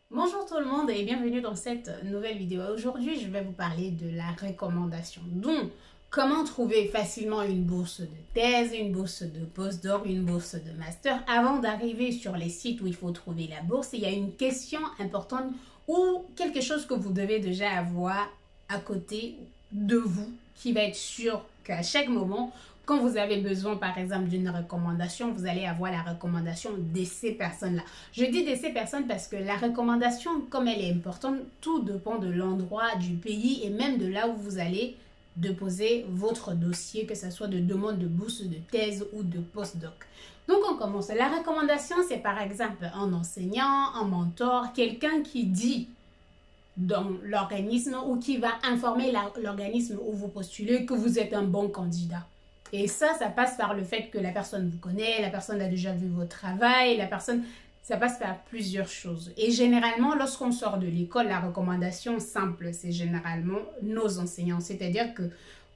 Bonjour tout le monde et bienvenue dans cette nouvelle vidéo. Aujourd'hui, je vais vous parler de la recommandation. Donc, comment trouver facilement une bourse de thèse, une bourse de postdoc, une bourse de master. Avant d'arriver sur les sites où il faut trouver la bourse, il y a une question importante ou quelque chose que vous devez déjà avoir à côté de vous qui va être sûr qu'à chaque moment, quand vous avez besoin, par exemple, d'une recommandation, vous allez avoir la recommandation de ces personnes-là. Je dis de ces personnes parce que la recommandation, comme elle est importante, tout dépend de l'endroit, du pays et même de là où vous allez déposer votre dossier, que ce soit de demande de bourse, de thèse ou de postdoc. Donc, on commence. La recommandation, c'est par exemple un enseignant, un mentor, quelqu'un qui dit dans l'organisme ou qui va informer l'organisme où vous postulez que vous êtes un bon candidat. Et ça passe par le fait que la personne vous connaît, la personne a déjà vu votre travail, ça passe par plusieurs choses. Et généralement, lorsqu'on sort de l'école, la recommandation simple, c'est généralement nos enseignants. C'est-à-dire que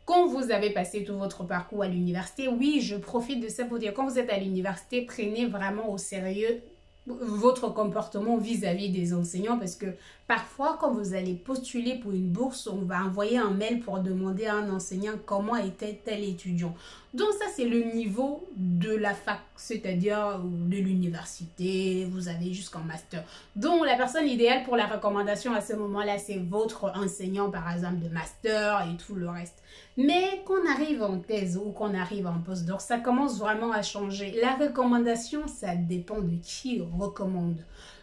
quand vous avez passé tout votre parcours à l'université, oui, je profite de ça pour dire, quand vous êtes à l'université, prenez vraiment au sérieux votre comportement vis-à-vis des enseignants parce que parfois quand vous allez postuler pour une bourse, on va envoyer un mail pour demander à un enseignant comment était tel étudiant. Donc ça c'est le niveau de la fac, c'est-à-dire de l'université, vous avez jusqu'en master. Donc la personne idéale pour la recommandation à ce moment-là, c'est votre enseignant par exemple de master et tout le reste. Mais qu'on arrive en thèse ou qu'on arrive en postdoc, ça commence vraiment à changer. La recommandation, ça dépend de qui recommande.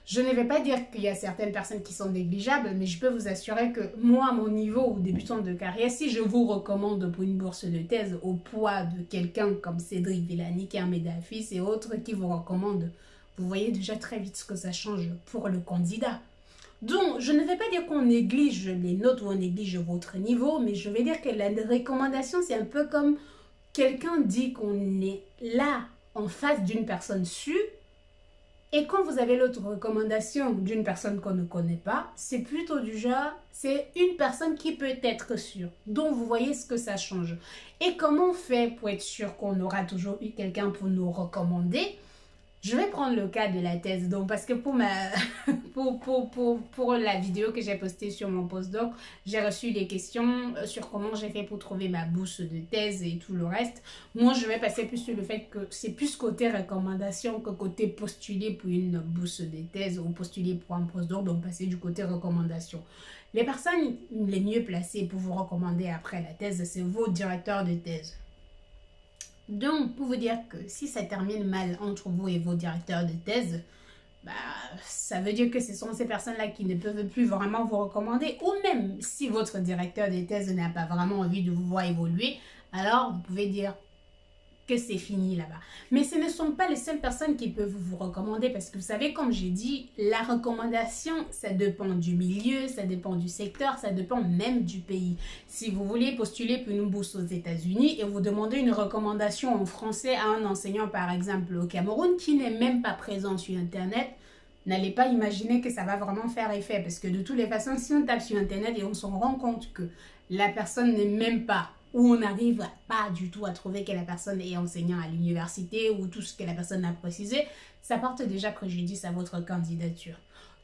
Je ne vais pas dire qu'il y a certaines personnes qui sont négligeables, mais je peux vous assurer que moi, à mon niveau ou débutant de carrière, si je vous recommande pour une bourse de thèse au poids de quelqu'un comme Cédric Villani, qui est un médafils et autres qui vous recommandent, vous voyez déjà très vite ce que ça change pour le candidat. Donc, je ne vais pas dire qu'on néglige les notes ou on néglige votre niveau, mais je vais dire que la recommandation, c'est un peu comme quelqu'un dit qu'on est là en face d'une personne sûre, et quand vous avez l'autre recommandation d'une personne qu'on ne connaît pas, c'est plutôt du genre, c'est une personne qui peut être sûre. Donc, vous voyez ce que ça change. Et comment on fait pour être sûr qu'on aura toujours eu quelqu'un pour nous recommander? Je vais prendre le cas de la thèse, donc parce que pour la vidéo que j'ai postée sur mon postdoc, j'ai reçu des questions sur comment j'ai fait pour trouver ma bourse de thèse et tout le reste. Moi, je vais passer plus sur le fait que c'est plus côté recommandation que côté postuler pour une bourse de thèse ou postuler pour un postdoc, donc passer du côté recommandation. Les personnes les mieux placées pour vous recommander après la thèse, c'est vos directeurs de thèse. Donc, pour vous dire que si ça termine mal entre vous et vos directeurs de thèse, bah, ça veut dire que ce sont ces personnes-là qui ne peuvent plus vraiment vous recommander. Ou même si votre directeur de thèse n'a pas vraiment envie de vous voir évoluer, alors vous pouvez dire que c'est fini là-bas. Mais ce ne sont pas les seules personnes qui peuvent vous recommander parce que vous savez, comme j'ai dit, la recommandation, ça dépend du milieu, ça dépend du secteur, ça dépend même du pays. Si vous voulez postuler pour une bourse aux États-Unis et vous demandez une recommandation en français à un enseignant, par exemple, au Cameroun, qui n'est même pas présent sur Internet, n'allez pas imaginer que ça va vraiment faire effet parce que de toutes les façons, si on tape sur Internet et on s'en rend compte que la personne n'est même pas où on n'arrive pas du tout à trouver que la personne est enseignant à l'université ou tout ce que la personne a précisé, ça porte déjà préjudice à votre candidature.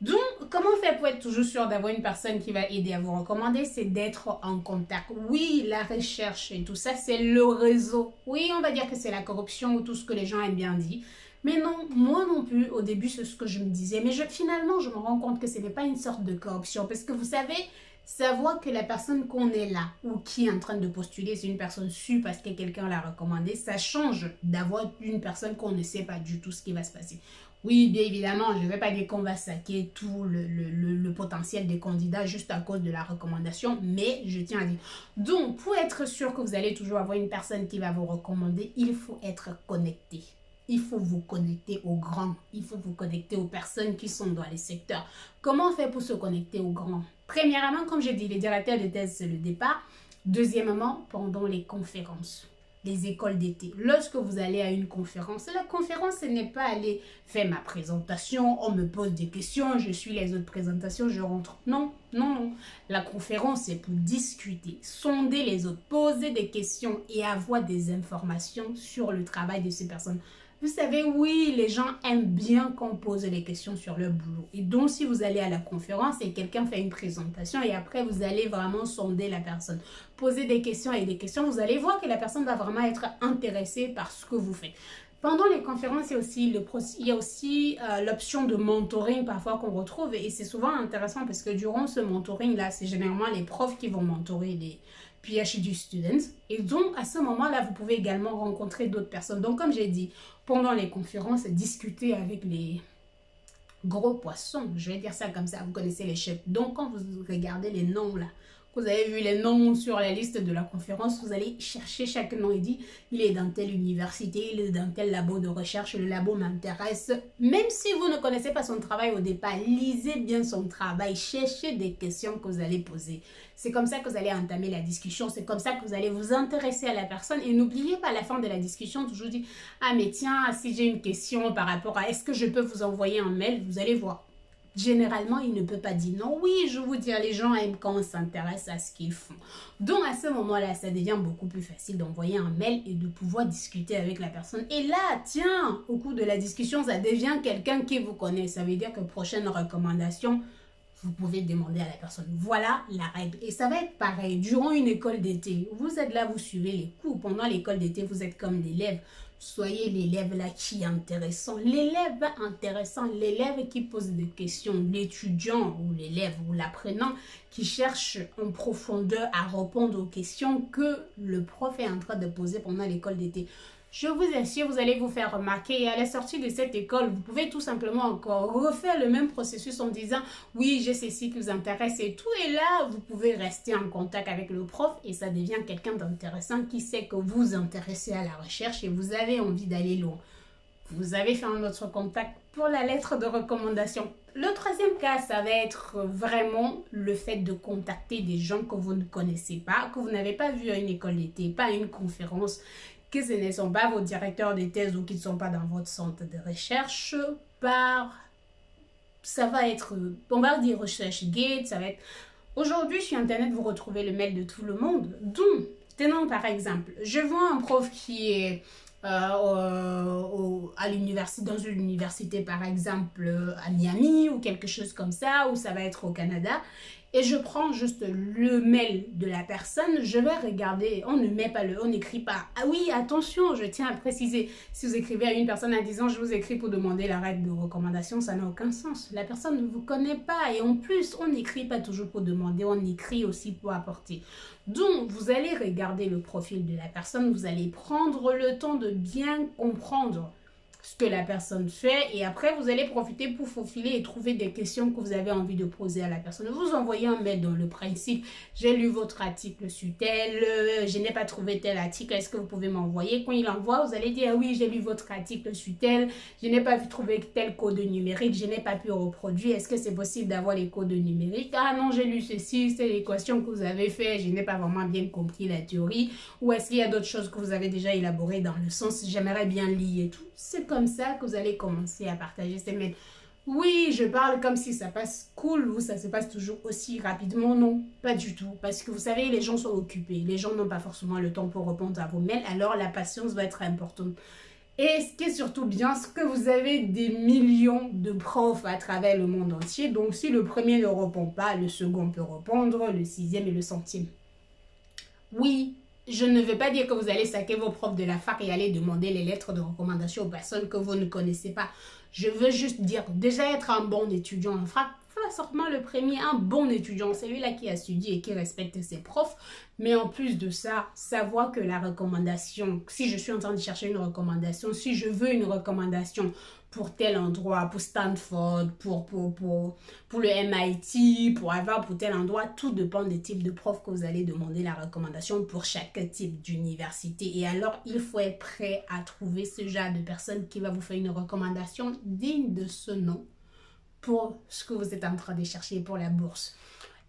Donc, comment faire pour être toujours sûr d'avoir une personne qui va aider à vous recommander? C'est d'être en contact. Oui, la recherche et tout ça, c'est le réseau. Oui, on va dire que c'est la corruption ou tout ce que les gens aiment bien dire. Mais non, moi non plus, au début, c'est ce que je me disais. Mais finalement, je me rends compte que ce n'est pas une sorte de corruption. Parce que vous savez, savoir que la personne qu'on est là ou qui est en train de postuler, c'est une personne sûre parce que quelqu'un l'a recommandé, ça change d'avoir une personne qu'on ne sait pas du tout ce qui va se passer. Oui, bien évidemment, je ne vais pas dire qu'on va saquer tout le potentiel des candidats juste à cause de la recommandation, mais je tiens à dire. Donc, pour être sûr que vous allez toujours avoir une personne qui va vous recommander, il faut être connecté. Il faut vous connecter aux grands. Il faut vous connecter aux personnes qui sont dans les secteurs. Comment faire pour se connecter aux grands? Premièrement, comme j'ai dit, les directeurs de thèse, c'est le départ. Deuxièmement, pendant les conférences, les écoles d'été. Lorsque vous allez à une conférence, la conférence, ce n'est pas aller faire ma présentation, on me pose des questions, je suis les autres présentations, je rentre. Non, non, non. La conférence, c'est pour discuter, sonder les autres, poser des questions et avoir des informations sur le travail de ces personnes. Vous savez, oui, les gens aiment bien qu'on pose les questions sur leur boulot. Et donc, si vous allez à la conférence et quelqu'un fait une présentation et après, vous allez vraiment sonder la personne, poser des questions et des questions, vous allez voir que la personne va vraiment être intéressée par ce que vous faites. Pendant les conférences, il y a aussi l'option de mentoring parfois qu'on retrouve et c'est souvent intéressant parce que durant ce mentoring-là, c'est généralement les profs qui vont mentorer les PhD students. Et donc, à ce moment-là, vous pouvez également rencontrer d'autres personnes. Donc, comme j'ai dit, pendant les conférences, discuter avec les gros poissons, je vais dire ça comme ça, vous connaissez les chefs. Donc, quand vous regardez les noms là, vous avez vu les noms sur la liste de la conférence, vous allez chercher chaque nom et dire, il est dans telle université, il est dans tel labo de recherche, le labo m'intéresse. Même si vous ne connaissez pas son travail au départ, lisez bien son travail, cherchez des questions que vous allez poser. C'est comme ça que vous allez entamer la discussion, c'est comme ça que vous allez vous intéresser à la personne et n'oubliez pas à la fin de la discussion, toujours dire, ah mais tiens, si j'ai une question par rapport à, est-ce que je peux vous envoyer un mail, vous allez voir. Généralement, il ne peut pas dire non. Oui, je vous dis, les gens aiment quand on s'intéresse à ce qu'ils font. Donc, à ce moment-là, ça devient beaucoup plus facile d'envoyer un mail et de pouvoir discuter avec la personne. Et là, tiens, au cours de la discussion, ça devient quelqu'un qui vous connaît. Ça veut dire que prochaine recommandation, vous pouvez demander à la personne. Voilà la règle. Et ça va être pareil. Durant une école d'été, vous êtes là, vous suivez les cours. Pendant l'école d'été, vous êtes comme l'élève. Soyez l'élève là qui est intéressant. L'élève intéressant, l'élève qui pose des questions, l'étudiant ou l'élève ou l'apprenant qui cherche en profondeur à répondre aux questions que le prof est en train de poser pendant l'école d'été. Je vous assure, vous allez vous faire remarquer et à la sortie de cette école, vous pouvez tout simplement encore refaire le même processus en disant « Oui, j'ai ceci qui vous intéresse et tout. » Et là, vous pouvez rester en contact avec le prof et ça devient quelqu'un d'intéressant qui sait que vous vous intéressez à la recherche et vous avez envie d'aller loin. Vous avez fait un autre contact pour la lettre de recommandation. Le troisième cas, ça va être vraiment le fait de contacter des gens que vous ne connaissez pas, que vous n'avez pas vu à une école d'été, pas à une conférence, que ce ne sont pas vos directeurs de thèse ou qui ne sont pas dans votre centre de recherche, ça va être, on va dire ResearchGate, ça va être, aujourd'hui sur Internet, vous retrouvez le mail de tout le monde. Donc, tenons par exemple, je vois un prof qui est à l'université, dans une université par exemple à Miami ou quelque chose comme ça, ou ça va être au Canada. Et je prends juste le mail de la personne, je vais regarder, on ne met pas on n'écrit pas. Ah oui, attention, je tiens à préciser, si vous écrivez à une personne en disant je vous écris pour demander la règle de recommandation, ça n'a aucun sens. La personne ne vous connaît pas et en plus, on n'écrit pas toujours pour demander, on écrit aussi pour apporter. Donc, vous allez regarder le profil de la personne, vous allez prendre le temps de bien comprendre ce que la personne fait et après vous allez profiter pour faufiler et trouver des questions que vous avez envie de poser à la personne. Vous envoyez un mail dans le principe, j'ai lu votre article sur tel, je n'ai pas trouvé tel article, est-ce que vous pouvez m'envoyer? Quand il envoie, vous allez dire ah oui, j'ai lu votre article sur tel, je n'ai pas trouvé tel code numérique, je n'ai pas pu reproduire, est-ce que c'est possible d'avoir les codes numériques? Ah non, j'ai lu ceci, c'est l'équation que vous avez fait, je n'ai pas vraiment bien compris la théorie, ou est-ce qu'il y a d'autres choses que vous avez déjà élaborées dans le sens, j'aimerais bien lire et tout. C'est comme ça que vous allez commencer à partager ces mails. Oui, je parle comme si ça passe cool ou ça se passe toujours aussi rapidement. Non, pas du tout. Parce que vous savez, les gens sont occupés. Les gens n'ont pas forcément le temps pour répondre à vos mails. Alors, la patience va être importante. Et ce qui est surtout bien, c'est que vous avez des millions de profs à travers le monde entier. Donc, si le premier ne répond pas, le second peut répondre, le sixième et le centième. Oui, je ne veux pas dire que vous allez saquer vos profs de la fac et aller demander les lettres de recommandation aux personnes que vous ne connaissez pas. Je veux juste dire, déjà être un bon étudiant en fac, forcément le premier, un bon étudiant, celui-là qui a étudié et qui respecte ses profs. Mais en plus de ça, savoir que la recommandation, si je suis en train de chercher une recommandation, si je veux une recommandation pour tel endroit, pour Stanford, pour le MIT, pour Harvard, pour tel endroit, tout dépend des types de profs que vous allez demander la recommandation pour chaque type d'université. Et alors, il faut être prêt à trouver ce genre de personne qui va vous faire une recommandation digne de ce nom pour ce que vous êtes en train de chercher pour la bourse.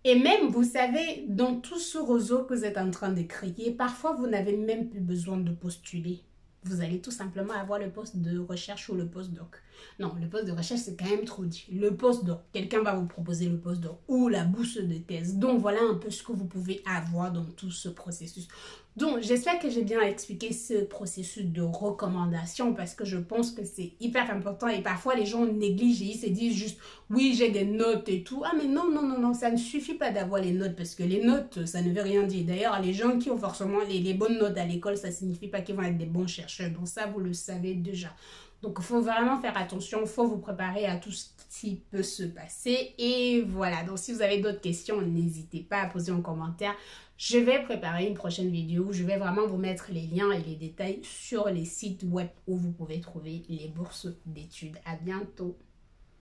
Et même, vous savez, dans tout ce réseau que vous êtes en train de créer, parfois, vous n'avez même plus besoin de postuler. Vous allez tout simplement avoir le poste de recherche ou le postdoc. Non, le poste de recherche, c'est quand même trop dit. Le postdoc, quelqu'un va vous proposer le postdoc ou la bourse de thèse. Donc, voilà un peu ce que vous pouvez avoir dans tout ce processus. Donc, j'espère que j'ai bien expliqué ce processus de recommandation parce que je pense que c'est hyper important et parfois les gens négligent et ils se disent juste oui, j'ai des notes et tout. Ah, mais non, non, non, non, ça ne suffit pas d'avoir les notes parce que les notes, ça ne veut rien dire. D'ailleurs, les gens qui ont forcément les bonnes notes à l'école, ça ne signifie pas qu'ils vont être des bons chercheurs. Donc, ça, vous le savez déjà. Donc, il faut vraiment faire attention, il faut vous préparer à tout ce qui peut se passer. Et voilà, donc si vous avez d'autres questions, n'hésitez pas à poser en commentaire. Je vais préparer une prochaine vidéo où je vais vraiment vous mettre les liens et les détails sur les sites web où vous pouvez trouver les bourses d'études. À bientôt!